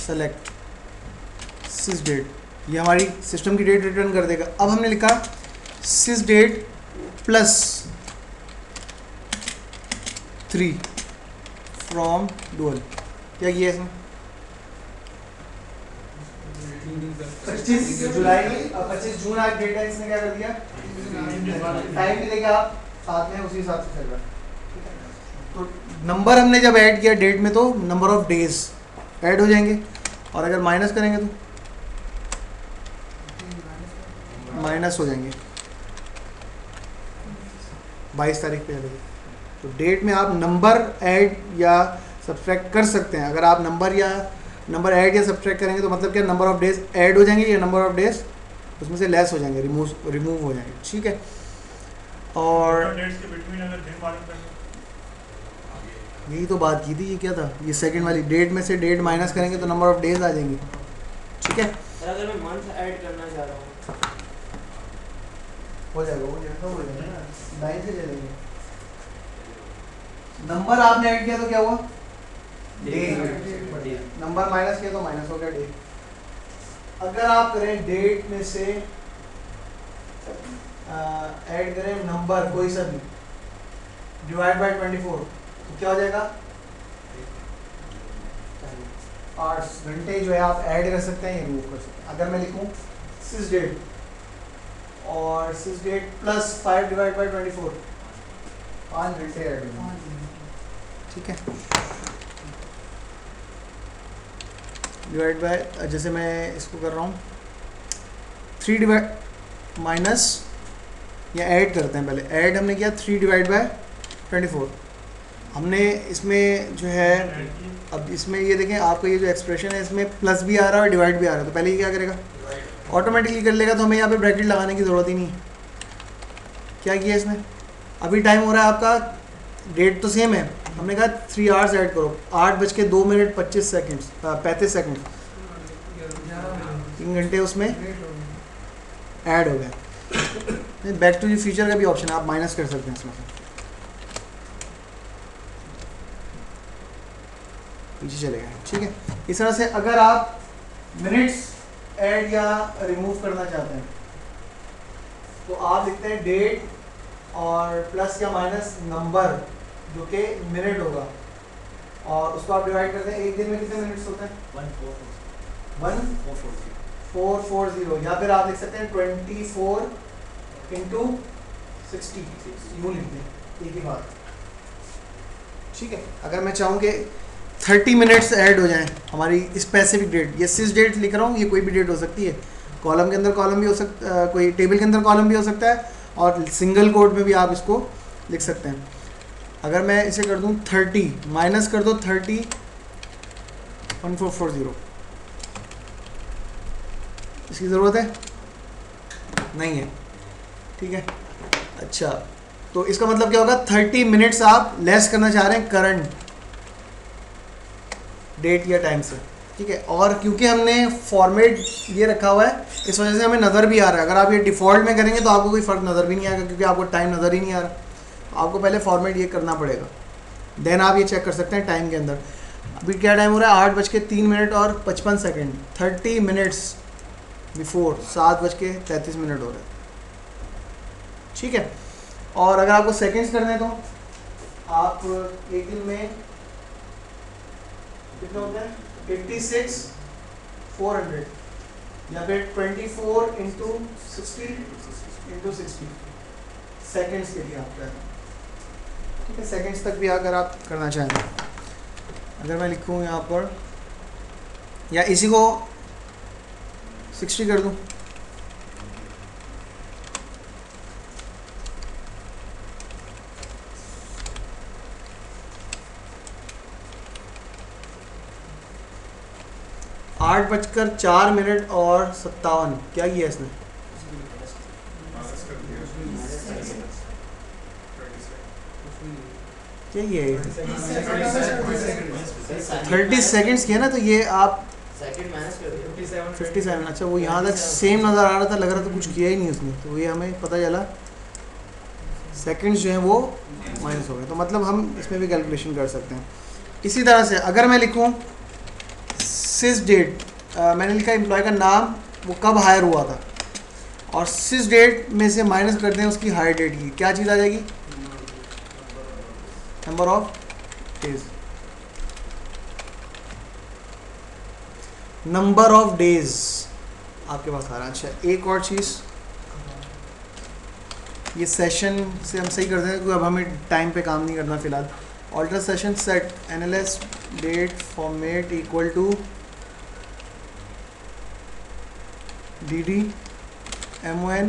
Select सिस date, ये हमारी system की डेट रिटर्न कर देगा। अब हमने लिखा सिस डेट प्लस 3 फ्रॉम डुअल, क्या किया इसमें 25 जुलाई 25 जून आज डेट है, इसने क्या कर दिया टाइम भी देगा आप साथ में उसी हिसाब से चल रहा है। तो नंबर हमने जब ऐड किया डेट में तो नंबर ऑफ डेज ऐड हो जाएंगे, और अगर माइनस करेंगे तो माइनस हो जाएंगे 22 तारीख पे आएगी। तो डेट में आप नंबर ऐड या सब्ट्रैक्ट कर सकते हैं। अगर आप नंबर ऐड या सब्ट्रैक्ट करेंगे तो मतलब क्या नंबर ऑफ डेज ऐड हो जाएंगे या नंबर ऑफ डेज उसमें से लेस हो जाएंगे, रिमूव हो जाएंगे, ठीक है। और यही तो बात की थी, ये क्या था, ये सेकंड वाली डेट में से डेट माइनस करेंगे तो नंबर ऑफ डेज आ जाएंगे, ठीक है। अगर मैं मंथ ऐड करना चाह रहा हूँ हो जाएगा, वो जैसा हो जाएगा ना, लाइन से चलेंगे। नंबर आपने ऐड किया तो क्या हुआ डे, नंबर माइनस किया तो माइनस हो गया डे। अगर आप करें डेट में से ऐड करें नंबर कोई सा भी डिवाइड बाय 24 तो क्या हो जाएगा 8 घंटे जो है आप ऐड कर सकते हैं या रिमूव कर सकते हैं। अगर मैं लिखूं सिस डेट और सिस डेट प्लस 5 डिवाइड बाय 24 5 घंटे ऐड होंगे, ठीक है। डिवाइड बाय, जैसे मैं इसको कर रहा हूँ 3 डिवाइड माइनस या ऐड करते हैं, पहले ऐड हमने किया 3 डिवाइड बाय 24 हमने इसमें जो है, अब इसमें ये देखें आपका ये जो एक्सप्रेशन है इसमें प्लस भी आ रहा है और डिवाइड भी आ रहा है, तो पहले ये क्या करेगा ऑटोमेटिकली कर लेगा, तो हमें यहाँ पे ब्रैकेट लगाने की ज़रूरत ही नहीं है। क्या किया इसने, अभी टाइम हो रहा है आपका, डेट तो सेम है, हमने कहा 3 आवर्स ऐड करो, 8:02 35 सेकेंड्स 35 सेकेंड 3 घंटे उसमें ऐड हो गए। बैक टू द फ्यूचर का भी ऑप्शन है, आप माइनस कर सकते हैं इसमें से, पीछे चले गए, ठीक है। इस तरह से अगर आप मिनट्स ऐड या रिमूव करना चाहते हैं तो आप लिखते हैं डेट और प्लस या माइनस नंबर जो कि मिनट होगा, और उसको आप डिवाइड करते हैं, एक दिन में कितने मिनट्स होते हैं 1440, या फिर आप लिख सकते हैं 24 इंटू 60, यूँ लिख दें, एक ही बात, ठीक है। अगर मैं चाहूँ कि 30 मिनट्स ऐड हो जाएं हमारी स्पेसिफिक डेट, ये सिस डेट लिख रहा हूँ, ये कोई भी डेट हो सकती है, कॉलम के अंदर कॉलम भी हो सकता, कोई टेबल के अंदर कॉलम भी हो सकता है, और सिंगल कोड में भी आप इसको लिख सकते हैं। अगर मैं इसे कर दूं 30 माइनस कर दो 30 1440, इसकी ज़रूरत है नहीं है, ठीक है। अच्छा, तो इसका मतलब क्या होगा 30 मिनट्स आप लेस करना चाह रहे हैं करंट डेट या टाइम से, ठीक है। और क्योंकि हमने फॉर्मेट ये रखा हुआ है इस वजह से हमें नज़र भी आ रहा है। अगर आप ये डिफ़ॉल्ट में करेंगे तो आपको कोई फ़र्क नज़र भी नहीं आएगा, क्योंकि आपको टाइम नज़र ही नहीं आ रहा, तो आपको पहले फॉर्मेट ये करना पड़ेगा, देन आप ये चेक कर सकते हैं टाइम के अंदर। अभी क्या टाइम हो रहा है 8:03 और 55 सेकेंड, 30 मिनट्स बिफोर 7:33 हो रहा है, ठीक है। और अगर आपको सेकेंड्स करने हैं तो आप एक दिन में कितना होता है 56,400 या फिर 24 इंटू 60 सेकेंड्स के लिए आप करें, ठीक है। सेकेंड्स तक भी अगर आप करना चाहें, अगर मैं लिखूँ यहाँ पर या इसी को 60 कर दूँ, आठ 8:04 और 57, क्या किया इसने क्या ये 30 सेकेंड्स किया ना, तो ये आप सेकंड माइनस कर दिया 57। अच्छा, वो यहाँ तक सेम नज़र आ रहा था, लग रहा था कुछ किया ही नहीं उसने, तो ये हमें पता चला सेकंड्स जो हैं वो माइनस हो गए। तो मतलब हम इसमें भी कैलकुलेशन कर सकते हैं। इसी तरह से अगर मैं लिखूँ सिस डेट, मैंने लिखा एम्प्लॉय का नाम, वो कब हायर हुआ था, और सिस डेट में से माइनस कर दें उसकी हायर डेट की, क्या चीज़ आ जाएगी, number of days. Number of days आपके पास आ रहा है। अच्छा, एक और चीज़, ये सेशन से हम सही कर देंगे क्योंकि अब हमें टाइम पे काम नहीं करना फिलहाल। Alter session set analyst date format equal to dd mon,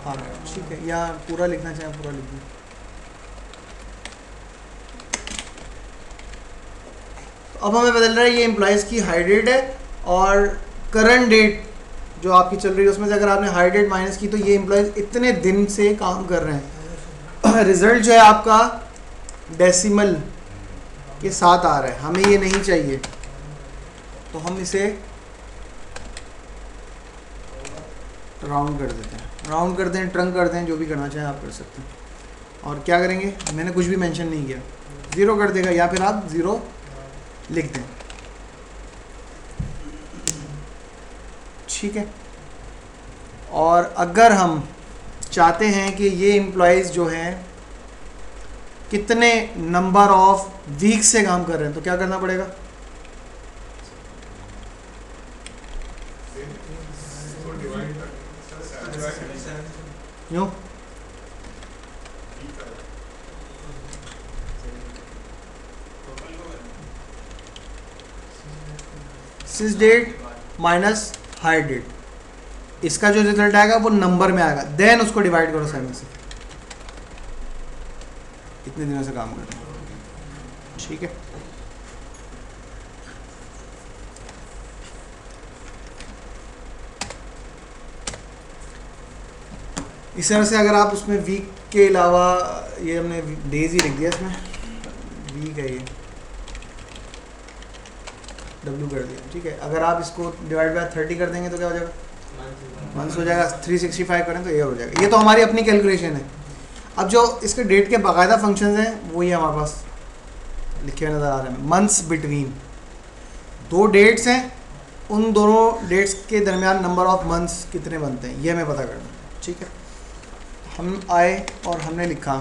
हाँ ठीक है, या पूरा लिखना चाहें पूरा लिख दें। तो अब हमें पता चल रहा है ये एम्प्लॉयज़ की हायर डेट है और करंट डेट जो आपकी चल रही है उसमें से अगर आपने हायर डेट माइनस की तो ये एम्प्लॉयज़ इतने दिन से काम कर रहे हैं। रिजल्ट जो है आपका डेसिमल के साथ आ रहा है, हमें ये नहीं चाहिए, तो हम इसे राउंड कर देते हैं, राउंड कर दें, ट्रंक कर दें, जो भी करना चाहें आप कर सकते हैं। और क्या करेंगे, मैंने कुछ भी मेंशन नहीं किया, ज़ीरो कर देगा या फिर आप ज़ीरो लिख दें, ठीक है। और अगर हम चाहते हैं कि ये एम्प्लॉयज़ जो हैं कितने नंबर ऑफ वीक से काम कर रहे हैं, तो क्या करना पड़ेगा, यूँ सिस डेट माइनस हायर डेट, इसका जो रिजल्ट आएगा वो नंबर में आएगा, देन उसको डिवाइड करो 7 से, इतने दिनों से काम कर रहे हैं, ठीक है। इस तरह से अगर आप उसमें वीक के अलावा, ये हमने डेज ही लिख दिया इसमें, वीक है ये, डब्ल्यू कर दिया, ठीक है। अगर आप इसको डिवाइड बाय 30 कर देंगे तो क्या हो जाएगा, मंथ्स हो जाएगा। 365 करें तो ये हो जाएगा। ये तो हमारी अपनी कैलकुलेशन है। अब जो इसके डेट के बाकायदा फंक्शंस हैं वो ये हमारे पास लिखे हुए नज़र आ रहे हैं। मंथ्स बिटवीन, दो डेट्स हैं, उन दोनों डेट्स के दरमियान नंबर ऑफ मंथ्स कितने बनते हैं ये हमें पता करना है, ठीक है। हम आए और हमने लिखा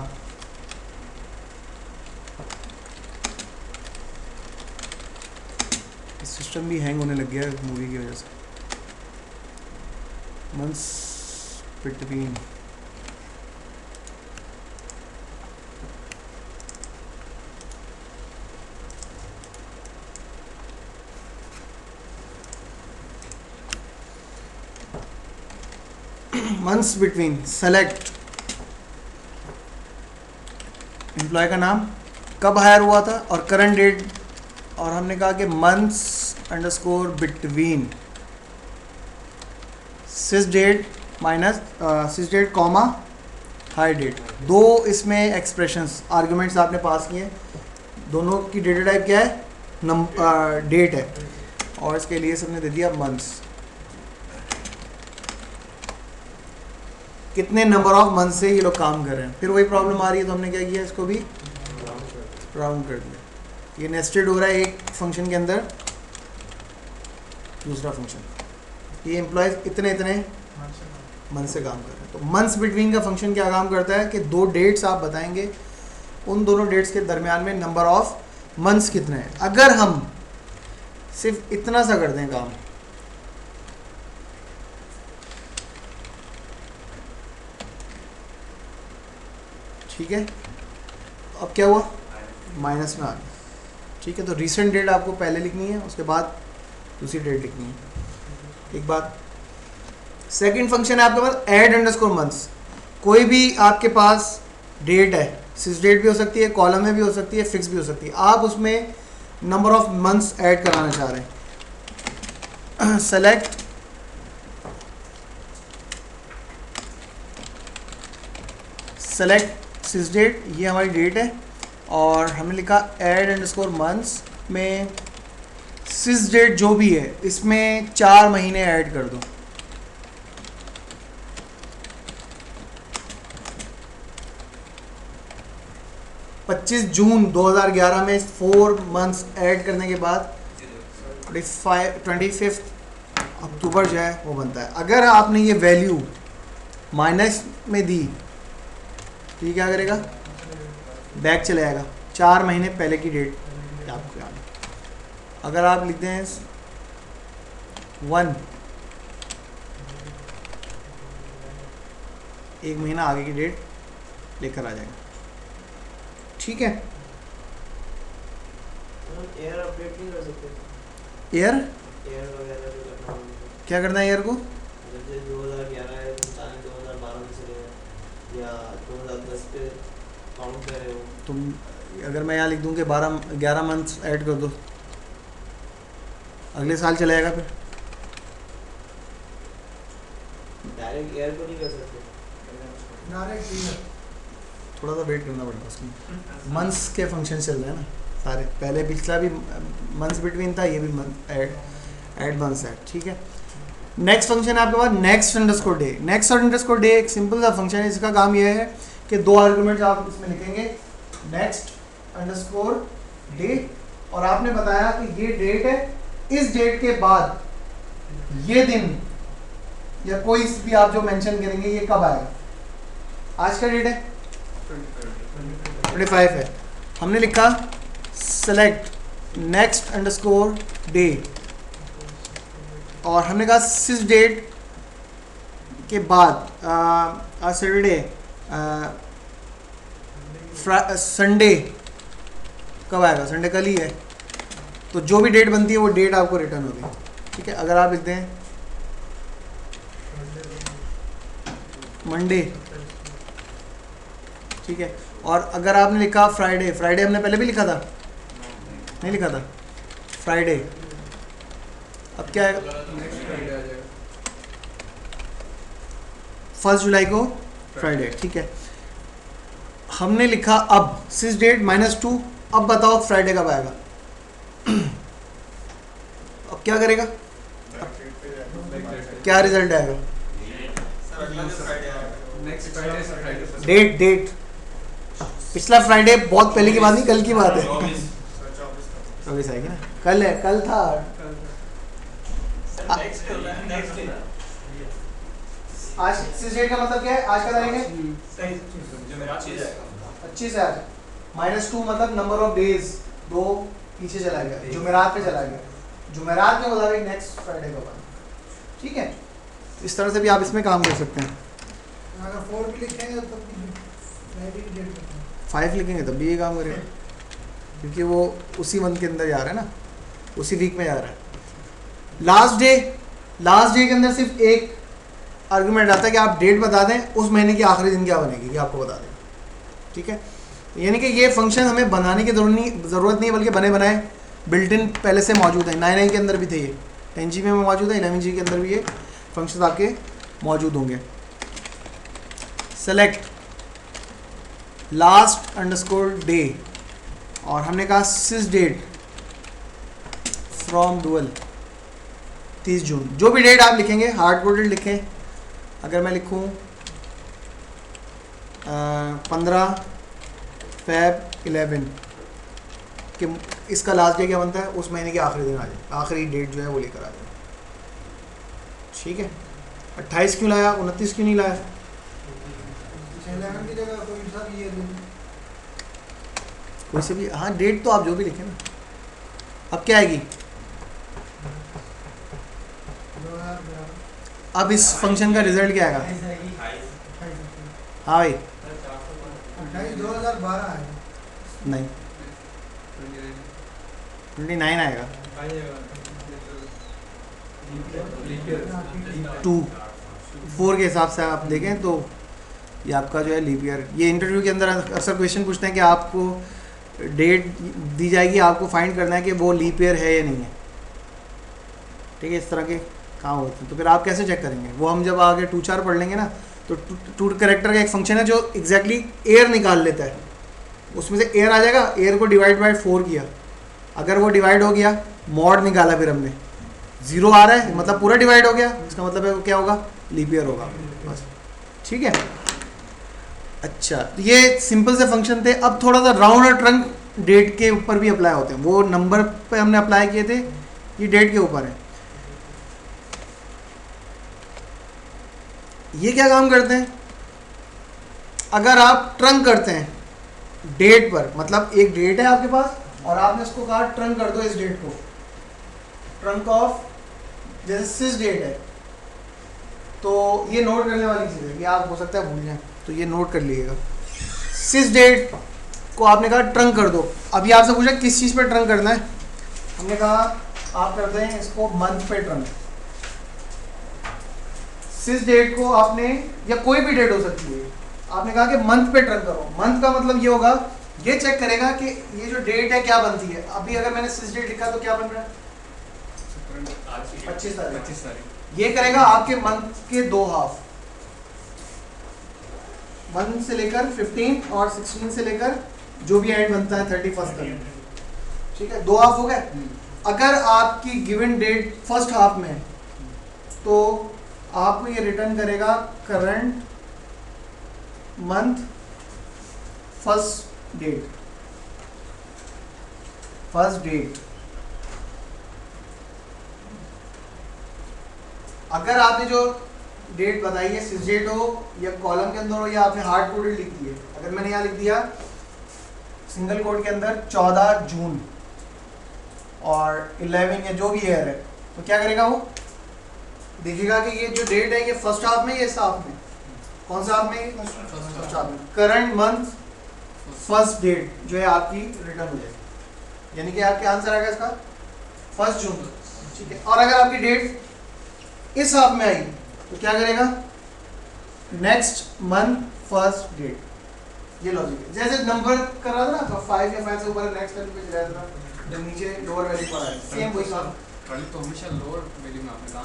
सिस्टम भी हैंग होने लग गया है मूवी की वजह से। Months between, months between, select employ का नाम, कब हायर हुआ था और करंट डेट, और हमने कहा कि मंथ्स अंडरस्कोर बिटवीन सिस डेट माइनस सिस डेट कॉमा हायर डेट। दो इसमें एक्सप्रेशंस आर्गुमेंट्स आपने पास किए, दोनों की डेटा टाइप क्या है, डेट है, और इसके लिए सबने दे दिया मंथ्स। कितने नंबर ऑफ मंथ से ये लोग काम कर रहे हैं। फिर वही प्रॉब्लम आ रही है तो हमने क्या किया, इसको भी राउंड कर दिया। ये नेस्टेड हो रहा है एक फंक्शन के अंदर दूसरा फंक्शन। ये एम्प्लॉयज इतने इतने मंथ से काम कर रहे हैं। तो मंथ्स बिटवीन का फंक्शन क्या काम करता है कि दो डेट्स आप बताएंगे, उन दोनों डेट्स के दरमियान में नंबर ऑफ मंथ्स कितने हैं। अगर हम सिर्फ इतना सा कर दें काम, ठीक है, अब क्या हुआ, माइनस में आ गया, ठीक है। तो रीसेंट डेट आपको पहले लिखनी है, उसके बाद दूसरी डेट लिखनी है। एक बात, सेकंड फंक्शन है आपके पास ऐड अंडरस्कोर मंथ्स। कोई भी आपके पास डेट है, सिस डेट भी हो सकती है, कॉलम में भी हो सकती है, फिक्स भी हो सकती है, आप उसमें नंबर ऑफ मंथ्स ऐड कराना चाह रहे हैं। सेलेक्ट सिस डेट, ये हमारी डेट है, और हमने लिखा ऐड अंडरस्कोर मंथ्स में सिस डेट जो भी है इसमें 4 महीने ऐड कर दो। (25 जून 2011) में 4 मंथ्स ऐड करने के बाद 25 अक्टूबर जो है वो बनता है। अगर आपने ये वैल्यू माइनस में दी तो ये क्या करेगा, बैक चले जाएगा 4 महीने पहले की डेट आपको याद है। अगर आप लिखते हैं 1 1 महीना आगे की डेट लेकर आ जाएगा। ठीक है, एयर अपडेट नहीं कर सकते? एयर एयर वगैरह जो करना होगा। क्या करना है एयर को? जैसे 2011 है, 2012 में चले गए या 2010 पे काउंट कर रहे हो। तुम अगर मैं यहाँ लिख दूँ कि 11 मंथ्स ऐड कर दो, अगले साल चला जाएगा फिर। डायरेक्ट एयर को नहीं कर सकते। थोड़ा सा वेट करना पड़ेगा उसमें, मंथ्स के फंक्शन चल रहे हैं ना सारे, पहले पिछला भी मंथ्स बिटवीन था, ये भी मंथ ऐड मंथ्स है। ठीक है, नेक्स्ट फंक्शन है आपके पास next underscore day. Next underscore day एक सिंपल सा फंक्शन है, इसका काम ये है कि 2 आर्गुमेंट्स आप इसमें लिखेंगे, नेक्स्ट अंडरस्कोर डे, और आपने बताया कि ये डेट है, इस डेट के बाद ये दिन या कोई भी आप जो मेंशन करेंगे ये कब आएगा। आज का डेट है 25 है, हमने लिखा सेलेक्ट नेक्स्ट अंडरस्कोर डे, और हमने कहा सिस डेट के बाद आज सैटरडे, संडे कब आएगा, संडे कल ही है, तो जो भी डेट बनती है वो डेट आपको रिटर्न होगी। ठीक है, अगर आप लिखते हैं मंडे, ठीक है, और अगर आपने लिखा फ्राइडे, फ्राइडे हमने पहले भी लिखा था, नहीं लिखा था फ्राइडे, अब क्या है 1 जुलाई को फ्राइडे। ठीक है, हमने लिखा अब सिस डेट -2, अब बताओ फ्राइडे कब आएगा। अब क्या करेगा, क्या रिजल्ट आएगा, डेट पिछला फ्राइडे बहुत पहले की बात नहीं, कल की बात है। 24 आएगी ना, कल है, कल था। आज सिस डेट का मतलब क्या है, आज का तारीख है 25 है, आज -2 मतलब नंबर ऑफ डेज 2 पीछे चला गया, जुमेरात पे चला गया, जुमेरात के मुताबिक नेक्स्ट फ्राइडे का बाद। ठीक है, इस तरह से भी आप इसमें काम कर सकते हैं। अगर 4 भी लिखेंगे तो 5 लिखेंगे तब भी ये काम करेगा, क्योंकि वो उसी मंथ के अंदर जा रहा है ना, उसी वीक में जा रहा है। लास्ट डे के अंदर सिर्फ एक आर्गुमेंट आता है कि आप डेट बता दें, उस महीने की आखिरी दिन क्या बनेगी ये आपको बता दें। ठीक है, यानी कि ये फंक्शन हमें बनाने की ज़रूरत नहीं है, बल्कि बने बनाए बिल्ट इन पहले से मौजूद है। 9 के अंदर भी थे ये, 10G में मौजूद है, 11G के अंदर भी ये फंक्शन आपके मौजूद होंगे। सेलेक्ट लास्ट अंडरस्कोर डे, और हमने कहा सिस डेट फ्रॉम डुअल 30 जून। जो भी डेट आप लिखेंगे हार्ड कोडेड लिखें। अगर मैं लिखूं 15 Feb 11 कि इसका लास्ट डे क्या बनता है, उस महीने के आखिरी दिन आ जाए, आखिरी डेट जो है वो लेकर आ जाए। ठीक है, 28 क्यों लाया, 29 क्यों नहीं लाया? की जगह कोई सा भी ये कोई से भी, हाँ डेट तो आप जो भी लिखें ना। अब क्या आएगी, अब इस फंक्शन का रिजल्ट क्या आएगा? हाँ भाई 2012 है। नहीं 29 आएगा, 2 4 के हिसाब से आप देखें तो ये आपका जो है लीप ईयर। ये इंटरव्यू के अंदर अक्सर क्वेश्चन पूछते हैं कि आपको डेट दी जाएगी, आपको फाइंड करना है कि वो लीप ईयर है या नहीं है। ठीक है, इस तरह के काम होते हैं। तो फिर आप कैसे चेक करेंगे, वो हम जब आगे 2-4 पढ़ लेंगे ना, तो टू कैरेक्टर का एक फंक्शन है जो एग्जैक्टली एयर निकाल लेता है, उसमें से एयर आ जाएगा, एयर को डिवाइड बाय 4 किया, अगर वो डिवाइड हो गया, मॉड निकाला, फिर हमने 0 आ रहा है मतलब पूरा डिवाइड हो गया, इसका मतलब है क्या होगा, लीप ईयर होगा बस। ठीक है, अच्छा, तो ये सिंपल से फंक्शन थे। अब थोड़ा सा राउंड और ट्रंक डेट के ऊपर भी अप्लाई होते हैं। वो नंबर पे हमने अप्लाई किए थे ये डेट के ऊपर है। ये क्या काम करते हैं, अगर आप ट्रंक करते हैं डेट पर, मतलब एक डेट है आपके पास और आपने उसको कहा ट्रंक कर दो इस डेट को, ट्रंक ऑफ, जैसे सिस डेट है, तो ये नोट करने वाली चीज़ है कि आप हो सकता है भूल जाएं, तो ये नोट कर लीजिएगा। सिस डेट को आपने कहा ट्रंक कर दो। अभी आपसे पूछा किस चीज़ पे ट्रंक करना है, हमने कहा आप करते हैं इसको मंथ पे ट्रंक। सिस डेट को आपने, या कोई भी डेट हो सकती है, आपने कहा कि मंथ पे ट्रंक करो। मंथ का मतलब ये होगा, ये चेक करेगा कि ये जो डेट है क्या बनती है। अभी अगर मैंने सिस डेट लिखा तो क्या बन रहा है, 25 तारीख। ये करेगा आपके मंथ के 2 हाफ, मंथ से लेकर 15 और 16 से लेकर जो भी एंड बनता है 31 तक, ठीक है, 2 हाफ हो गए। अगर आपकी गिवन डेट फर्स्ट हाफ में है तो आपको ये रिटर्न करेगा current month first date, first date. अगर आपने जो डेट बताई है सिस डेट हो या कॉलम के अंदर हो या आपने हार्ड कोडेड लिख दी है, अगर मैंने यहाँ लिख दिया सिंगल कोड के अंदर 14 जून और 11 या जो भी ईयर है, तो क्या करेगा वो देखिएगा कि ये जो डेट है ये फर्स्ट हाफ में, ये इस हाफ में, कौन सा हाफ में, फर्स्ट हाफ में। करंट मंथ फर्स्ट डेट जो है आपकी रिटर्न हो जाएगी, यानी कि आपके आंसर आएगा इसका 1 जून, ठीक है। और अगर आपकी डेट इस हाफ में आई तो क्या करेगा, नेक्स्ट मंथ फर्स्ट डेट। ये लॉजिक है, जैसे नंबर कर रहा था ना तो 5 या 5 से ऊपर नेक्स्ट वैल्यू पे चला था, जब नीचे लोअर वैल्यू पर आया, सेम वही काम। तो हमेशा लोअर वैल्यू में आपने कहा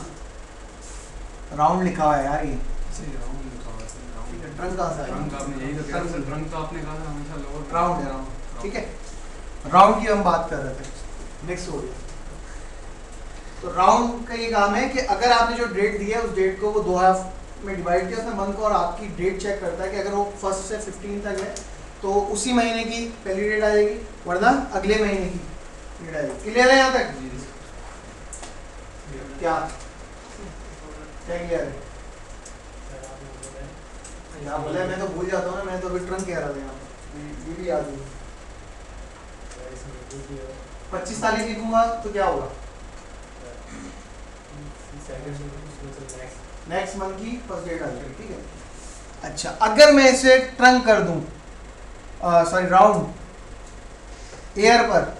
राउंड लिखा हुआ है यार, ये सही राउंड लिखा हुआ है, राउंड ट्रंक कहाँ से आया, रंग आपने यही तो कहा था, रंग तो आपने कहा था हमेशा लोअर राउंड है, राउंड, ठीक है। राउंड की हम बात कर रहे थे, नेक्स्ट हो गया। तो राउंड का ये काम है कि अगर आपने जो डेट दी है उस डेट को वो 2 हाफ में डिवाइड किया उसने मंथ को, और आपकी डेट चेक करता है कि अगर वो 1 से 15 तक है तो उसी महीने की पहली डेट आ जाएगी, वरना अगले महीने की डेट आ जाएगी। क्लियर है यहाँ तक, क्या क्लियर है? यहाँ बोले मैं तो भूल जाता हूँ ना, मैं तो अभी ट्रंक कह रहा था, यहाँ ये भी याद नहीं। 25 तारीख लिखूंगा तो क्या होगा, नेक्स्ट मंथ की फर्स्ट डेट आ जाएगी, ठीक है। अच्छा, अगर मैं इसे ट्रंक कर दूं, सॉरी राउंड एयर पर,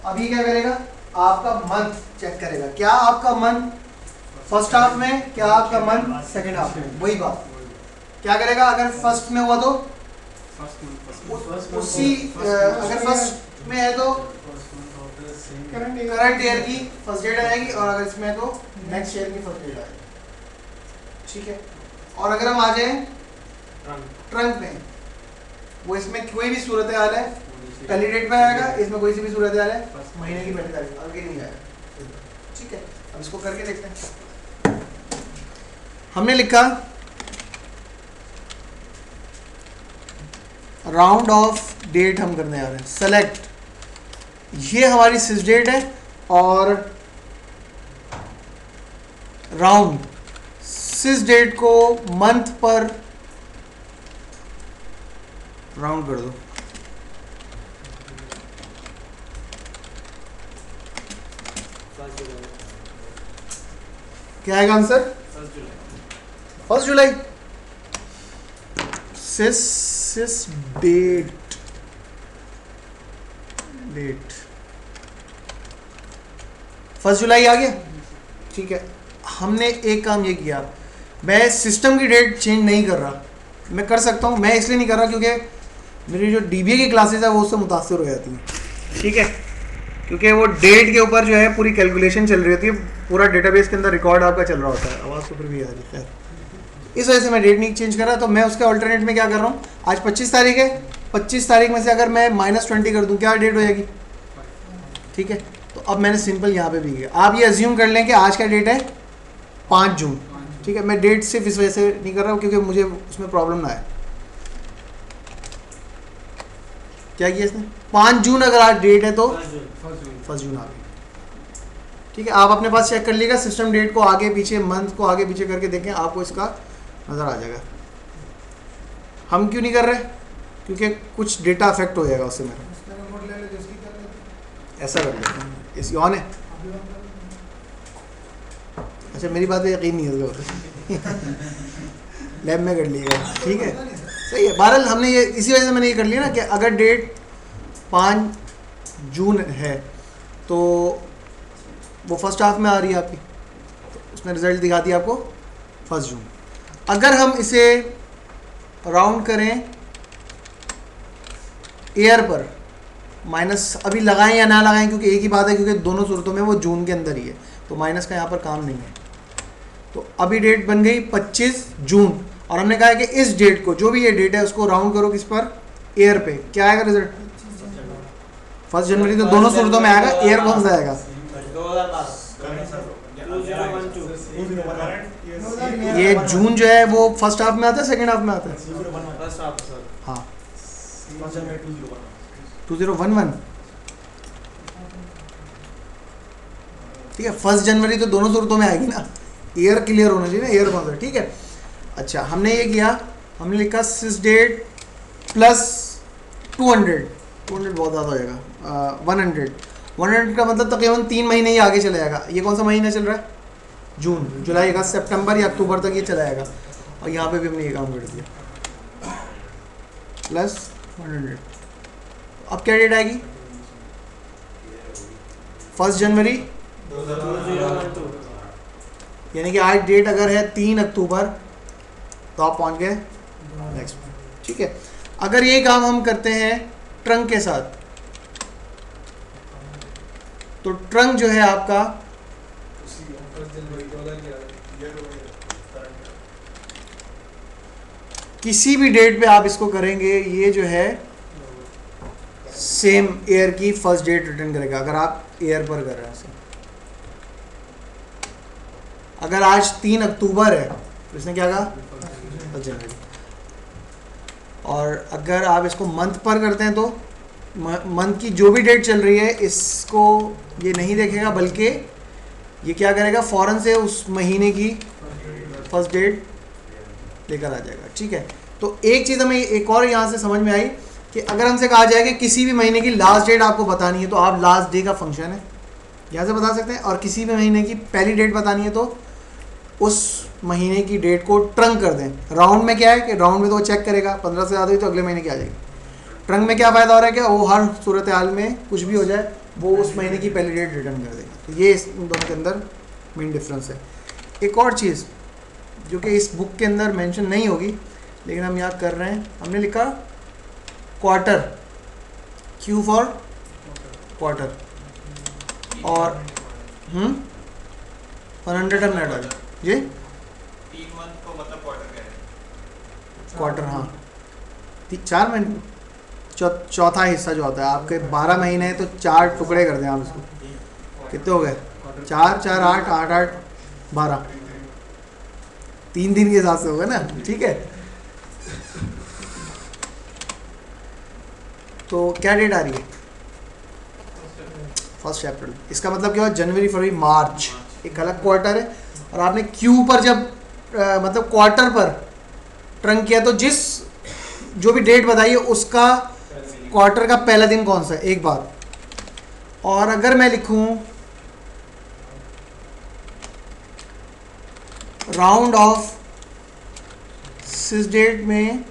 अभी क्या करेगा, आपका मंथ चेक करेगा, क्या आपका मंथ फर्स्ट हाफ में, क्या आपका मंथ सेकंड हाफ में, वही बात। क्या करेगा, अगर फर्स्ट में हुआ तो उसी, अगर फर्स्ट में है तो करंट ईयर की फर्स्ट डेट आएगी, और अगर इसमें है तो नेक्स्ट ईयर की फर्स्ट डेट आएगी, ठीक है। और अगर हम आ जाए ट्रंक में, वो इसमें कोई भी सूरत हाल है पहली डेट पे आएगा, इसमें कोई सी भी सूरत हाल है महीने की पहली तारीख, आगे नहीं आएगा, ठीक है। अब इसको करके देखते हैं। हमने लिखा राउंड ऑफ डेट हम करने आ रहे हैं, सेलेक्ट, ये हमारी सिस डेट है और राउंड सिस डेट को मंथ पर राउंड कर दो। क्या आएगा आंसर, 1 जुलाई। सिस डेट, डेट 1 जुलाई आ गया, ठीक है। हमने एक काम ये किया, मैं सिस्टम की डेट चेंज नहीं कर रहा, मैं कर सकता हूँ, मैं इसलिए नहीं कर रहा क्योंकि मेरी जो डीबीए की क्लासेस है वो उससे मुतासर हो जाती हैं, ठीक है, क्योंकि वो डेट के ऊपर जो है पूरी कैलकुलेशन चल रही होती है, पूरा डेटाबेस के अंदर रिकॉर्ड आपका चल रहा होता है। आवाज़ तो फिर भी आ रही है, इस वजह से मैं डेट नहीं चेंज कर रहा। तो मैं उसके अल्टरनेट में क्या कर रहा हूँ, आज 25 तारीख है, 25 तारीख में से अगर मैं -20 कर दूँ क्या डेट हो जाएगी, ठीक है। तो अब मैंने सिंपल यहाँ पे भी किया, आप ये अज्यूम कर लें कि आज का डेट है 5 जून, ठीक है। मैं डेट सिर्फ इस वजह से नहीं कर रहा हूँ क्योंकि मुझे उसमें प्रॉब्लम ना आए। क्या किया इसने, 5 जून अगर आज डेट है तो 1 जून आ गई, ठीक है, आप अपने पास चेक कर लीजिएगा, सिस्टम डेट को आगे पीछे, मंथ को आगे पीछे करके देखें, आपको इसका नज़र आ जाएगा। हम क्यों नहीं कर रहे? क्योंकि कुछ डेटा अफेक्ट हो जाएगा उससे मेरा। उसका रिमोट ले ले, जिसकी कर लेते ऐसा कर लेते हैं, इसकी ऑन है। हैं। अभी हम कर लेते हैं। अच्छा, मेरी बात पे यकीन नहीं है उसका लैब में कर लिएगा, ठीक है, पता नहीं सर। सही है। बहरहाल हमने ये इसी वजह से मैंने ये कर लिया ना कि अगर डेट 5 जून है तो वो फर्स्ट हाफ में आ रही है आपकी, तो उसने रिजल्ट दिखा दिया आपको 1 जून। अगर हम इसे राउंड करें ईयर पर, माइनस अभी लगाएं या ना लगाएं क्योंकि एक ही बात है, क्योंकि दोनों सूरतों में वो जून के अंदर ही है, तो माइनस का यहाँ पर काम नहीं है। तो अभी डेट बन गई 25 जून, और हमने कहा है कि इस डेट को, जो भी ये डेट है, उसको राउंड करो किस पर? ईयर पे। क्या आएगा रिजल्ट? 1 जनवरी। तो दोनों सूरतों में आएगा, ईयर कौन सा आएगा? 2012 ये जून जो है वो फर्स्ट हाफ में आता है, सेकंड हाफ में आता है? First half sir. हाँ, 2011। ठीक है, 1 जनवरी तो दोनों सूरतों में आएगी ना, ईयर क्लियर होना चाहिए ना, ईयर कौन सा, ठीक है। अच्छा, हमने ये किया, हमने लिखा सिस डेट प्लस 200 बहुत ज़्यादा हो जाएगा, 100 का मतलब तकरीबन 3 महीने ही आगे चला जाएगा। ये कौन सा महीना चल रहा है? जून, जुलाई, अगस्त, सितंबर या अक्टूबर तक ये चला जाएगा, और यहाँ पे भी हमने ये काम कर दिया प्लस 100। अब क्या डेट आएगी? 1 जनवरी, 2012 यानी कि आज डेट अगर है 3 अक्टूबर तो आप पहुंच गए नेक्स्ट, ठीक है। अगर ये काम हम करते हैं ट्रंक के साथ, तो ट्रंक जो है आपका किसी भी डेट पे आप इसको करेंगे, ये जो है सेम ईयर की फर्स्ट डेट रिटर्न करेगा, अगर आप ईयर पर कर रहे हैं। अगर आज 3 अक्टूबर है तो इसने क्या कहा? 1 जनवरी। और अगर आप इसको मंथ पर करते हैं तो मंथ की जो भी डेट चल रही है इसको ये नहीं देखेगा, बल्कि ये क्या करेगा, फ़ौरन से उस महीने की फर्स्ट डेट लेकर आ जाएगा, ठीक है। तो एक चीज़ हमें एक और यहाँ से समझ में आई कि अगर हमसे कहा जाए कि किसी भी महीने की लास्ट डेट आपको बतानी है, तो आप लास्ट डे का फंक्शन है यहाँ से बता सकते हैं, और किसी भी महीने की पहली डेट बतानी है तो उस महीने की डेट को ट्रंक कर दें। राउंड में क्या है कि राउंड में तो वो चेक करेगा, 15 से ज़्यादा हुई तो अगले महीने की आ जाएगी। ट्रंक में क्या फ़ायदा हो रहा है कि वो हर सूरत हाल में कुछ भी हो जाए वो उस महीने की पहली डेट रिटर्न कर देगा। तो ये इन दोनों के अंदर मेन डिफरेंस है। एक और चीज़ जो कि इस बुक के अंदर मेंशन नहीं होगी लेकिन हम यहाँ कर रहे हैं, हमने लिखा क्वार्टर, क्यू फॉर क्वार्टर, और 100 हम डाल जी 3 मंथ को मतलब क्वार्टर कह रहे हैं। क्वार्टर, हाँ 4 महीने, चौथा हिस्सा जो होता है आपके 12 महीने हैं तो 4 टुकड़े कर दें आप इसको, कितने हो गए? 4 4 8 8 8 12, 3 दिन के हिसाब से होगा ना, ठीक है। तो क्या डेट आ रही है? 1 अप्रैल। इसका मतलब क्या हुआ? जनवरी, फरवरी, मार्च एक अलग क्वार्टर है, और आपने क्यू पर जब मतलब क्वार्टर पर ट्रंक किया तो जिस जो भी डेट बताइए उसका क्वार्टर का पहला दिन कौन सा है, एक बात। और अगर मैं लिखूं राउंड ऑफ सिस डेट में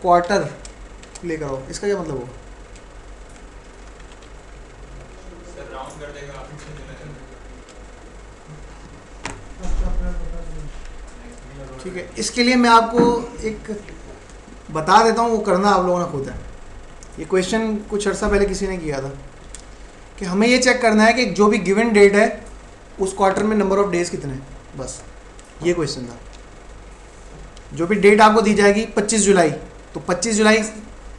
क्वार्टर लेकर आओ, इसका क्या मतलब होगा? सर राउंड कर देगा आप ठीक है, इसके लिए मैं आपको एक बता देता हूँ, वो करना आप लोगों ने खुद है। ये क्वेश्चन कुछ अर्सा पहले किसी ने किया था कि हमें ये चेक करना है कि जो भी गिवन डेट है उस क्वार्टर में नंबर ऑफ डेज कितने हैं, बस ये क्वेश्चन था। जो भी डेट आपको दी जाएगी 25 जुलाई, तो 25 जुलाई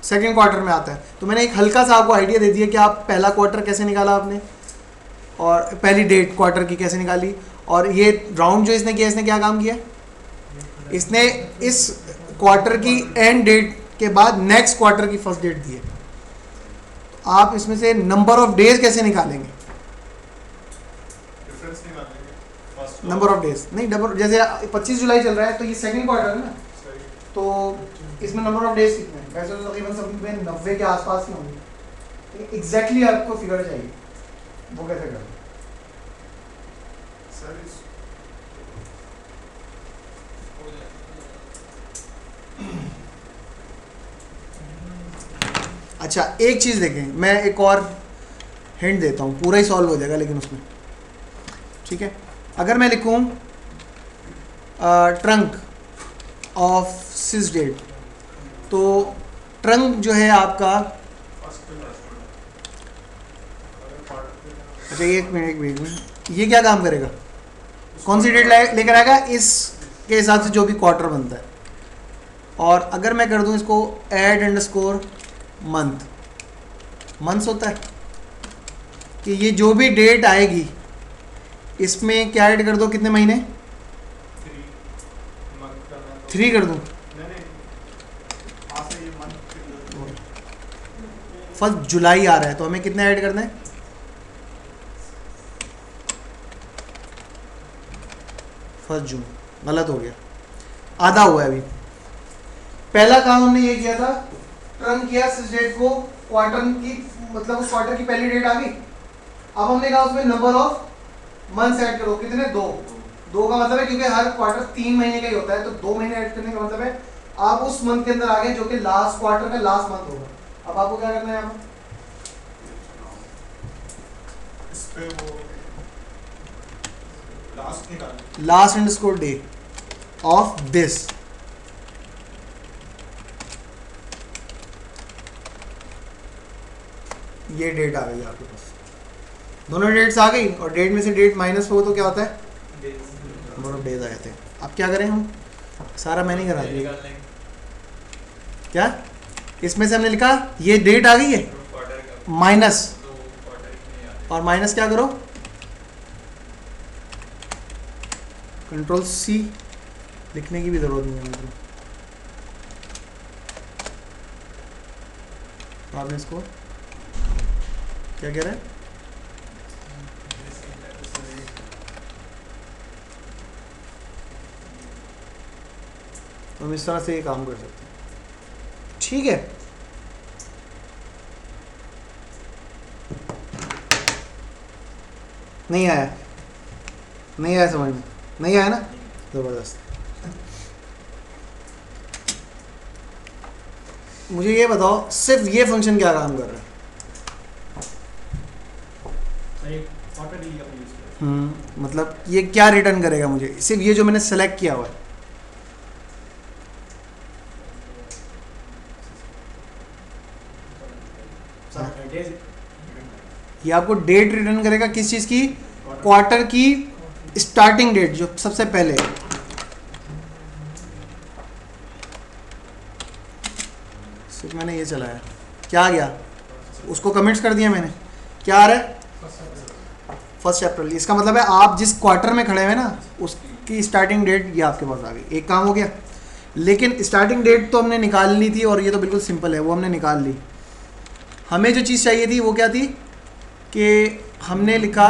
सेकेंड क्वार्टर में आता है। तो मैंने एक हल्का सा आपको आइडिया दे दिया कि आप पहला क्वार्टर कैसे निकाला आपने, और पहली डेट क्वार्टर की कैसे निकाली, और ये राउंड जो इसने किया, इसने क्या काम किया, इसने इस क्वार्टर की एंड डेट के बाद नेक्स्ट क्वार्टर की फर्स्ट डेट दी है। आप इसमें से नंबर ऑफ डेज कैसे निकालेंगे? डिफरेंस निकालेंगे फर्स्ट नंबर ऑफ डेज नहीं, नंबर जैसे 25 जुलाई चल रहा है तो ये सेकंड क्वार्टर है ना, सही तो इसमें नंबर ऑफ डेज कितने हैं? वैसे तो तकरीबन सब में 90 के आसपास ही होंगे, एग्जैक्टली आपको फिगर चाहिए, वो कैसे करें? सर हो जाएगा। अच्छा एक चीज़ देखें, मैं एक और हिंट देता हूँ, पूरा ही सॉल्व हो जाएगा लेकिन उसमें, ठीक है? अगर मैं लिखूँ ट्रंक ऑफ सिस डेट, तो ट्रंक जो है आपका, फर्स्ट पे लास्ट अच्छा एक मिनट, ये क्या काम करेगा? कौन सी डेट लेकर आएगा? इसके हिसाब से जो भी क्वार्टर बनता है। और अगर मैं कर दूं इसको ऐड अंडरस्कोर मंथ, मंथ्स होता है कि ये जो भी डेट आएगी इसमें क्या ऐड कर दो, कितने महीने? 3 मंथ करना तो 3 कर दूं। नहीं हाँ से ये मंथ फर्स्ट जुलाई आ रहा है तो हमें कितने ऐड करना है? फर्स्ट जून, गलत हो गया, आधा हुआ है अभी। पहला काम हमने ये किया था, ट्रंक किया सिस डेट को, क्वार्टर की मतलब उस क्वार्टर की पहली डेट आ गई। अब हमने कहा उसमें नंबर ऑफ मंथ्स ऐड करो, कितने? 2 का मतलब है क्योंकि हर क्वार्टर 3 महीने का ही होता है, तो 2 महीने ऐड करने का मतलब है आप उस मंथ के अंदर आ गए जो कि लास्ट क्वार्टर का लास्ट मंथ होगा। अब आपको क्या करना है? यहाँ इस पे वो लास्ट निकाल last underscore day of this, ये डेट आ गई आपके पास, दोनों डेट्स आ गई, और डेट में से डेट माइनस हो तो क्या होता है? नंबर ऑफ डेज आ जाते हैं। अब क्या करें हम? सारा मैंने करा दिया। निकालने क्या इसमें से हमने लिखा ये डेट आ गई है क्वार्टर का माइनस, तो क्वार्टर नहीं आते। और माइनस क्या करो? कंट्रोल सी, लिखने की भी जरूरत नहीं है मतलब। तो आपने इसको क्या कह रहे हैं? तो हम इस तरह से ये काम कर सकते हैं, ठीक है? नहीं आया, नहीं आया समझ में? नहीं आया ना, ज़बरदस्त। मुझे ये बताओ सिर्फ ये फंक्शन क्या काम कर रहा है? मतलब ये क्या रिटर्न करेगा मुझे? सिर्फ ये जो मैंने सेलेक्ट किया हुआ है, ये आपको डेट रिटर्न करेगा। किस चीज़ की? क्वार्टर की स्टार्टिंग डेट जो सबसे पहले है। सिर्फ मैंने ये चलाया, क्या आ गया? उसको कमेंट्स कर दिया मैंने, क्या आ रहा है? 1 अप्रैल। इसका मतलब है आप जिस क्वार्टर में खड़े हुए ना उसकी स्टार्टिंग डेट ये आपके पास आ गई। एक काम हो गया, लेकिन स्टार्टिंग डेट तो हमने निकाल ली थी और ये तो बिल्कुल सिंपल है, वो हमने निकाल ली। हमें जो चीज़ चाहिए थी वो क्या थी कि हमने लिखा,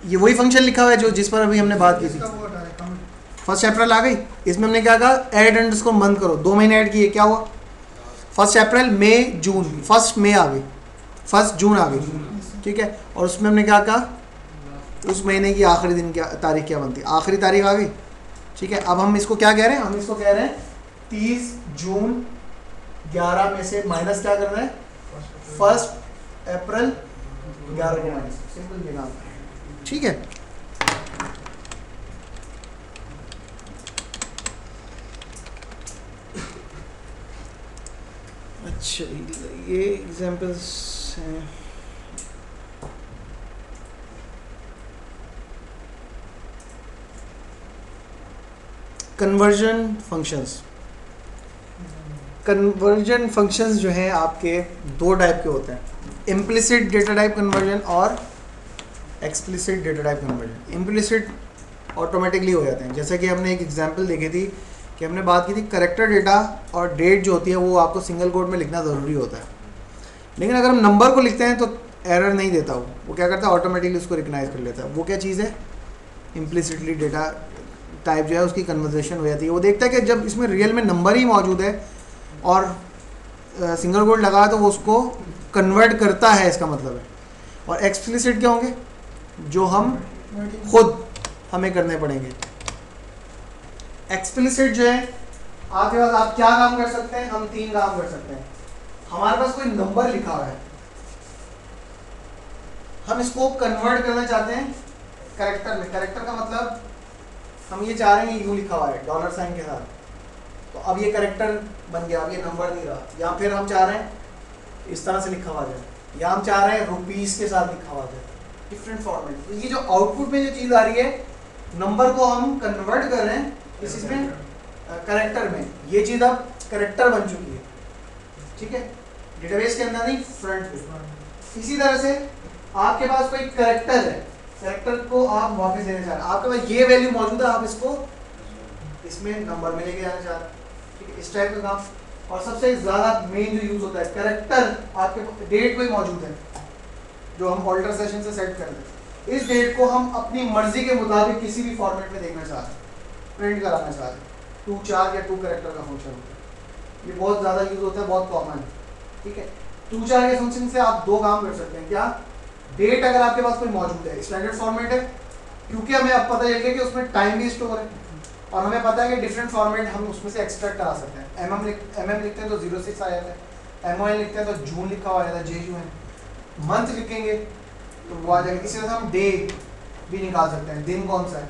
ये वही फंक्शन लिखा हुआ है जो जिस पर अभी हमने बात की थी। 1 अप्रैल आ गई, इसमें हमने क्या कहा? ऐड अंडरस्कोर मंथ करो, 2 महीने ऐड किए, क्या हुआ? 1 अप्रैल, मई, जून, 1 मई आ गई, 1 जून आ गई, ठीक है? और उसमें हमने क्या कहा? उस महीने की आखिरी दिन क्या तारीख क्या बनती? आखिरी तारीख आ गई, ठीक है? अब हम इसको क्या कह रहे हैं? हम इसको कह रहे हैं 30 जून 11 में से माइनस क्या करना है? 1 अप्रैल 11 को माइनस, सिंपल ये काम, ठीक है? अच्छा ये एग्जांपल्स हैं। कन्वर्जन फंक्शंस, कन्वर्जन फंक्शंस जो हैं आपके 2 टाइप के होते हैं, इम्प्लिसिट डेटा टाइप कन्वर्जन और explicit data type conversion. Implicit automatically हो जाते हैं, जैसे कि हमने एक एग्जांपल देखी थी कि हमने बात की थी करेक्टर डेटा और डेट जो होती है वो आपको सिंगल कोट में लिखना ज़रूरी होता है। लेकिन अगर हम नंबर को लिखते हैं तो एरर नहीं देता वो क्या करता है, ऑटोमेटिकली उसको रिकग्नाइज कर लेता है। वो क्या चीज़ है, इम्प्लिसिटली डेटा टाइप जो है उसकी कन्वर्सेशन हो जाती है। वो देखता है कि जब इसमें रियल में नंबर ही मौजूद है और सिंगल कोड लगा तो वो उसको कन्वर्ट करता है, इसका मतलब है। और एक्सप्लिसिट क्या होंगे, जो हम खुद हमें करने पड़ेंगे। एक्सप्लिसिट जो है आपके पास, आप क्या काम कर सकते हैं, हम 3 काम कर सकते हैं। हमारे पास कोई नंबर लिखा हुआ है, हम इसको कन्वर्ट करना चाहते हैं कैरेक्टर में। कैरेक्टर का मतलब हम ये चाह रहे हैं यू लिखा हुआ है डॉलर साइन के साथ, तो अब ये कैरेक्टर बन गया, अब ये नंबर नहीं रहा। या फिर हम चाह रहे हैं इस तरह से लिखा हुआ जाए, या हम चाह रहे हैं रुपीस के साथ लिखा हुआ जाए, डिफरेंट फॉर्मेट। तो ये जो आउटपुट में जो चीज़ आ रही है, नंबर को हम कन्वर्ट कर रहे हैं इसमें कैरेक्टर में। ये चीज़ अब कैरेक्टर बन चुकी है, ठीक है, डेटाबेस के अंदर नहीं, फ्रंट पे। इसी तरह से आपके पास कोई कैरेक्टर है, कैरेक्टर को आप वापस देना चाह रहे हैं, आपके पास ये वैल्यू मौजूद है, आप इसको इसमें नंबर में लेके जाना चाह रहे हैं, ठीक है, इस टाइप का काम। और सबसे ज़्यादा मेन जो यूज होता है, कैरेक्टर आपके डेट कोई मौजूद है जो हम ऑल्टर सेशन से सेट कर दें। इस डेट को हम अपनी मर्जी के मुताबिक किसी भी फॉर्मेट में देखना चाह रहे हैं, प्रिंट कराना चाह रहे हैं। 2 4 या 2 कैरेक्टर का फंक्शन होता है, ये बहुत ज़्यादा यूज होता है, बहुत कॉमन है, ठीक है। 2 4 के फंक्शन से आप 2 काम कर सकते हैं। क्या, डेट अगर आपके पास कोई मौजूद है, स्टैंडर्ड फॉर्मेट है, क्योंकि हमें अब पता चल गया कि उसमें टाइम भी स्टोर है, और हमें पता है कि डिफरेंट फॉर्मेट हम उसमें से एक्सट्रैक्ट करा सकते हैं। mm लिखते हैं तो 06 आ जाता है, MON लिखते हैं तो जून लिखा हुआ आ जाता है, JUN। मंथ लिखेंगे तो वो आ जाएगा। इसी तरह से हम डे भी निकाल सकते हैं, दिन कौन सा है,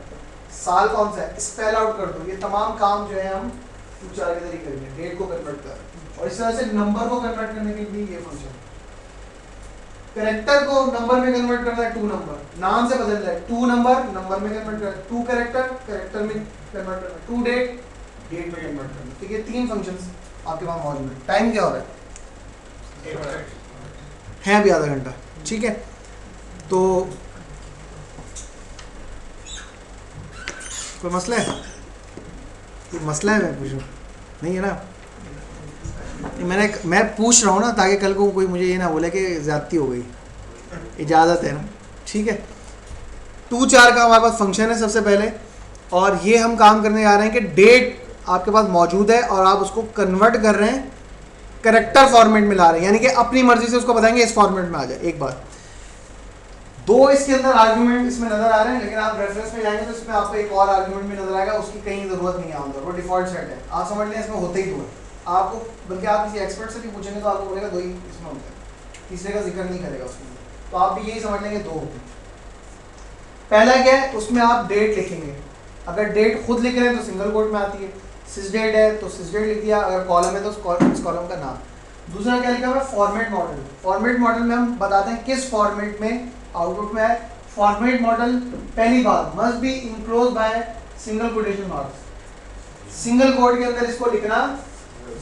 साल कौन सा है, स्पेल आउट कर दो। ये तमाम काम जो है हम 2 4 के जरिए करेंगे, डेट को कन्वर्ट कर। और इस तरह से नंबर को कन्वर्ट करने के लिए ये फंक्शन, कैरेक्टर को नंबर में कन्वर्ट करना है, 2 नंबर, नाम से बदल जाए, 2 नंबर नंबर में कन्वर्ट करना, 2 कैरेक्टर कैरेक्टर में कन्वर्ट करना, 2 डेट डेट में कन्वर्ट करना। ठीक है, 3 फंक्शंस आपके पास मौजूद है। टाइम क्या हो रहा है अभी आधा घंटा, ठीक है। तो कोई मसला है, कोई मसला है मैं पूछूं, नहीं है ना? मैं पूछ रहा हूँ ना, ताकि कल को कोई मुझे ये ना बोले कि ज़्यादती हो गई, इजाज़त है ना, ठीक है। 2 4 का हमारे पास फंक्शन है सबसे पहले, और ये हम काम करने जा रहे हैं कि डेट आपके पास मौजूद है और आप उसको कन्वर्ट कर रहे हैं, कैरेक्टर फॉर्मेट में ला रहे हैं, यानी कि अपनी मर्जी से उसको बताएंगे इस फॉर्मेट में आ जाए। एक बार 2 इसके अंदर आर्ग्यूमेंट इसमें नजर आ रहे हैं, लेकिन आप रेफरेंस में जाएंगे तो इसमें आपको एक और आर्ग्यूमेंट भी नजर आएगा, उसकी कहीं ज़रूरत नहीं है आमतौर, वो डिफॉल्ट सेट है, आप समझ लें इसमें होते ही 2 है। आपको बल्कि आप किसी एक्सपर्ट से भी पूछेंगे तो आपको बोलेगा 2 ही इसमें होता है, तीसरे का जिक्र नहीं करेगा उसमें, तो आप भी यही समझ लेंगे 2 होते हैं। पहला क्या है, उसमें आप डेट लिखेंगे। अगर डेट खुद लिख रहे हैं तो सिंगल कोट में आती है, सिस डेट है तो सिस डेट लिख दिया, अगर कॉलम है तो उस कॉलम का नाम। दूसरा क्या लिखा हुआ है, फॉर्मेट मॉडल। फॉर्मेट मॉडल में हम बताते हैं किस फॉर्मेट में आउटपुट में है। फॉर्मेट मॉडल पहली बात must be enclose by single quotation marks, single quote के अंदर इसको लिखना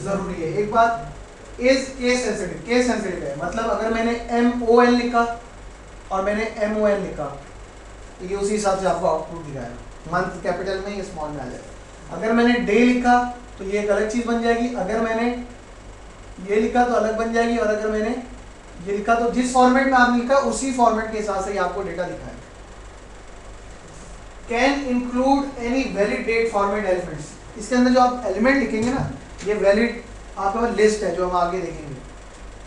जरूरी है। एक बात is case sensitive, case sensitive है, मतलब अगर मैंने MON लिखा और मैंने MON लिखा तो ये उसी हिसाब से आपको आउटपुट दिखाएगा, मंथ कैपिटल में या स्मॉल में आ जाएगा। अगर मैंने डे लिखा तो ये एक अलग चीज बन जाएगी, अगर मैंने ये लिखा तो अलग बन जाएगी, और अगर मैंने ये लिखा तो जिस फॉर्मेट में आपने लिखा उसी फॉर्मेट के हिसाब से ही आपको डेटा दिखाएगा। Can include any valid date format elements, इसके अंदर जो आप एलिमेंट लिखेंगे ना, ये वैलिड आपके पास लिस्ट है जो हम आगे देखेंगे,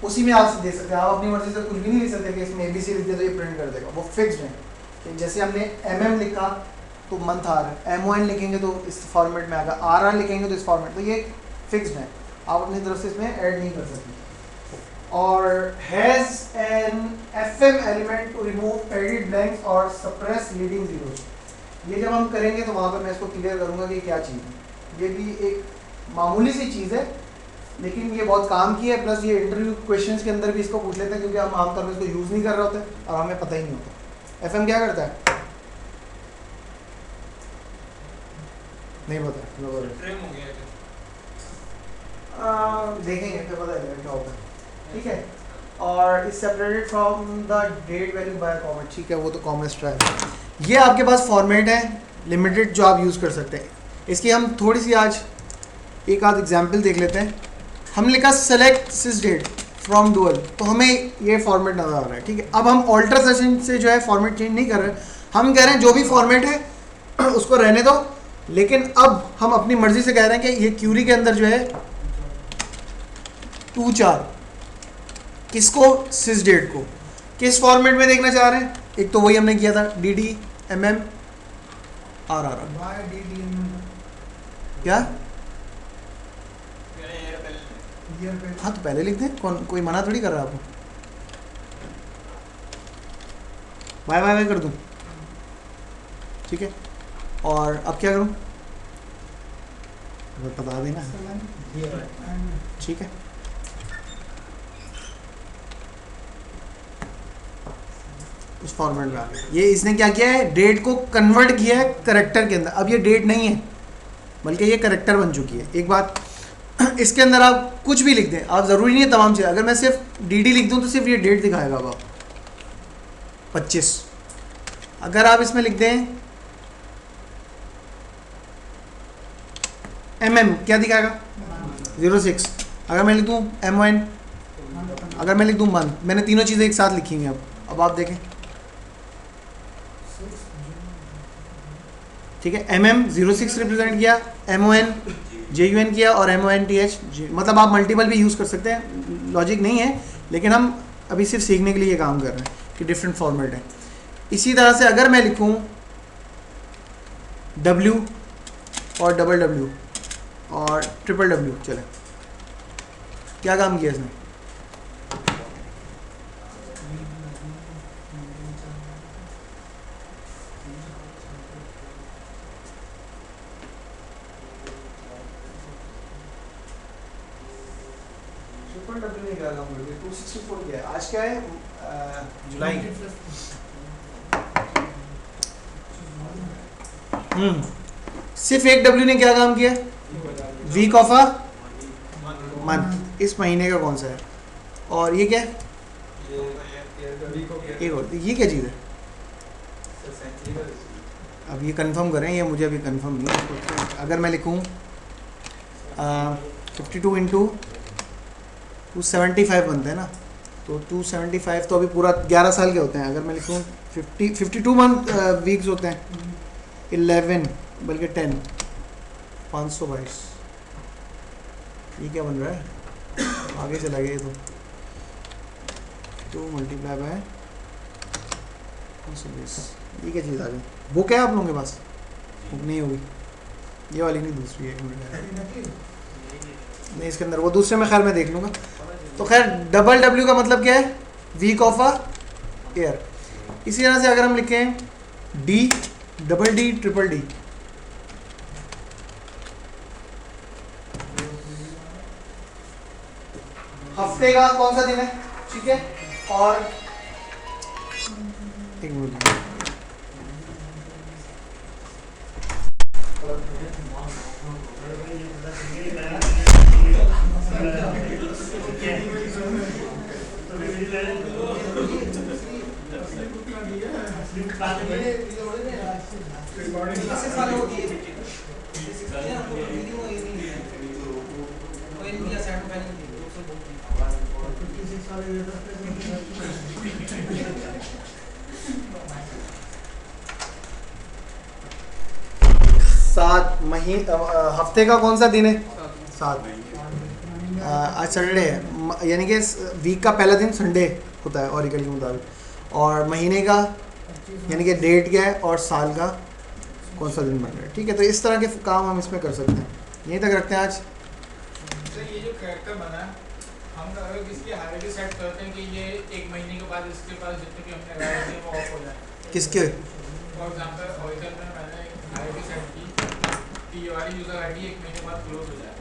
उसी में आप दे सकते हैं। आप अपनी मर्जी से कुछ भी नहीं लिख सकते कि इसमें ABC लिख दिया तो ये प्रिंट कर देगा, वो फिक्स्ड है। कि जैसे हमने MM लिखा तो मंथ आ रहा है, MON लिखेंगे तो इस फॉर्मेट में आएगा, RR लिखेंगे तो इस फॉर्मेट, तो ये फिक्स्ड है, आप अपनी तरफ से इसमें ऐड नहीं कर सकते। और has an FM element to remove edit blanks और सप्रेस लीडिंग जीरोस। ये जब हम करेंगे तो वहाँ पर मैं इसको क्लियर करूँगा कि क्या चीज़ है। ये भी एक मामूली सी चीज़ है, लेकिन ये बहुत काम की है, प्लस ये इंटरव्यू क्वेश्चंस के अंदर भी इसको पूछ लेते हैं, क्योंकि हम आमतौर पर इसको यूज़ नहीं कर रहे होते और हमें पता ही नहीं होता। FM क्या करता है नहीं पता, ट्रिम हो गया देखेंगे फिर पता चलेगा क्या होता है, ठीक है। और is separated from the date value by comma, ठीक है, वो तो कॉमा स्ट्रैप है। ये आपके पास फॉर्मेट है लिमिटेड जो आप यूज़ कर सकते हैं। इसकी हम थोड़ी सी आज एक आध एग्जांपल देख लेते हैं। हम लिखा select sysdate, from dual, तो हमें ये फॉर्मेट नज़र आ रहा है। ठीक है, अब हम ऑल्टर सेशन से जो है फॉर्मेट चेंज नहीं कर रहे, हम कह रहे हैं जो भी फॉर्मेट है उसको रहने दो, लेकिन अब हम अपनी मर्जी से कह रहे हैं कि ये क्यूरी के अंदर जो है 2 4 किसको, सिस डेट को किस फॉर्मेट में देखना चाह रहे हैं। एक तो वही हमने किया था DD MM RR, by DDM क्या मैंने ये पहले ईयर पे हाँ तो पहले लिख दें, कौन कोई मना थोड़ी कर रहा है आपको। बाय बाय बाय कर दूं, ठीक है। और अब क्या करूं, बता देना, ठीक है। उस फॉर्मेट में आ गया। ये इसने क्या किया है, डेट को कन्वर्ट किया है करेक्टर के अंदर। अब ये डेट नहीं है बल्कि ये करेक्टर बन चुकी है। एक बात, इसके अंदर आप कुछ भी लिख दें, आप ज़रूरी नहीं है तमाम चीज़। अगर मैं सिर्फ DD लिख दूं तो सिर्फ ये डेट दिखाएगा अब 25। अगर आप इसमें लिख दें MM, क्या दिखाएगा 06। अगर मैं लिख दूं MON, अगर मैं लिख दूं मंथ, मैंने तीनों चीज़ें एक साथ लिखी हैं। अब आप देखें, ठीक है। MM 06 रिप्रेजेंट किया, MON JUN किया और MONTH, मतलब आप मल्टीपल भी यूज़ कर सकते हैं, लॉजिक नहीं है, लेकिन हम अभी सिर्फ सीखने के लिए ये काम कर रहे हैं कि डिफरेंट फॉर्मेट है। इसी तरह से अगर मैं लिखूं W और WW और WW, चले, क्या काम किया इसने, W ने क्या काम किया, 264 किया है। आज क्या है, जुलाई। सिर्फ एक W ने क्या काम किया, वीक ऑफ अ मंथ, इस महीने का कौन सा है। और ये क्या है, एक और, ये क्या चीज़ है। अब ये कंफर्म करें, ये मुझे अभी कंफर्म नहीं है। अगर मैं लिखूं 52 इंटू 275 बनते हैं ना, तो 275 तो अभी पूरा 11 साल के होते हैं। अगर मैं लिखूं 52 मंथ वीक्स होते हैं, 11 बल्कि 10, 522, ये क्या बन रहा है, आगे चला गया ये तो 2 मल्टीप्लाई बाय 520, ये क्या चीज़ आ गई। बुक है आप लोगों के पास, बुक नहीं होगी, ये वाली नहीं, दूसरी है, नहीं इसके अंदर, वो दूसरे में खैर मैं देख लूँगा। तो खैर WW का मतलब क्या है, वीक ऑफ अ ईयर। इसी तरह से अगर हम लिखें D, double D, triple D, हफ्ते का कौन सा दिन है, ठीक है। और एक मिनट, हफ्ते का कौन सा दिन है, 7। आज संडे है, यानी कि वीक का पहला दिन संडे होता है ऑरिकल के मुताबिक। और महीने का यानी कि डेट क्या है, और साल का कौन सा दिन बन रहा है, ठीक है। तो इस तरह के काम हम इसमें कर सकते हैं। यहीं तक रखते हैं आज। तो ये जो कैरेक्टर बना है, हम अगर इसकी हायरार्की सेट करते हैं कि ये 1 महीने के बाद इसके पास जितने भी हमने लगाए थे वो ऑफ हो जाए। किसके, फॉर एग्जांपल ऑरिकल में मैंने हायरार्की सेट की कि ये वाली यूज़र आईडी 1 महीने बाद क्लोज हो जाए।